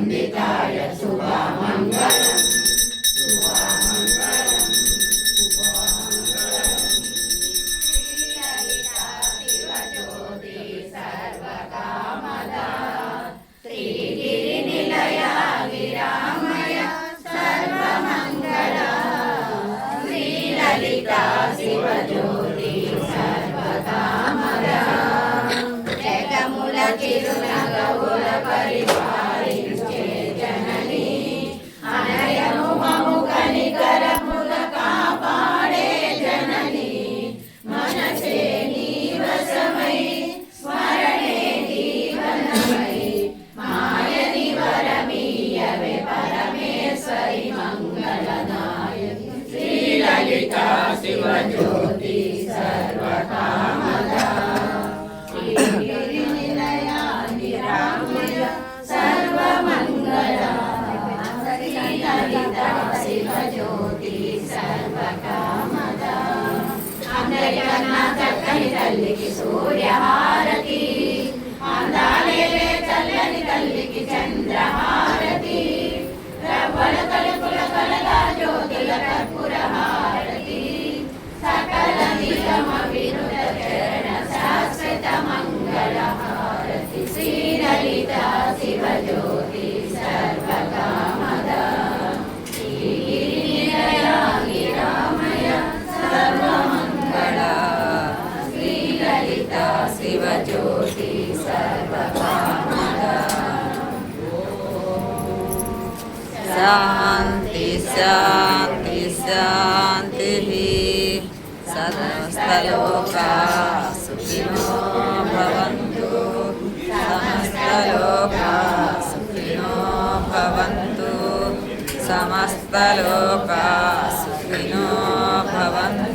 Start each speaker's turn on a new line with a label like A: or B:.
A: वन्दिताय शुभमङ्गलम् शुभमङ्गलम् शुभमङ्गलम् श्रीललिता शिवज्योति सर्वकामदा श्रीगिरिनिलया गिरामय सर्वमङ्गला श्रीललिता शिवज्योति सर्वकामदा जगमुल चिरुनगौल परिपालिंचे जननी అనయము మము కనికరముల కాపాడే జనని మనసే నీవసమై స్మరణే జీవనమై మాయని వరమీయవే పరమేశ్వరి మంగళదాయని శ్రీలలితా శివజ్యోతి సర్వకామదా గిరినిలయా నిరామయ సర్వమంగళా శ్రీలలితా శివజ్యోతి సర్వకామదా అందరికన్నా చక్కని తల్లికి సూర్యహారతి అందాలే చల్లని తల్లికి చంద్రహారతి రవ్వల తలుపుల కలగా జ్యోతుల కర్పూర హారతి సకల నిగమ వినుత చరణ శాశ్వత మంగళ హారతి శ్రీలలితా శివజ్యోతి సర్వకామదా శ్రీగిరినిలయా గిరామయ సర్వమంగళా శ్రీలలితా శివజ్యోతి సర్వకామదా
B: శాంతి శాంతి శాంతి సమస్తలోకా సుఖినో భవంతు సమస్తలోకా సుఖినో భవంతు సమస్తలోకా సుఖినో భవంతు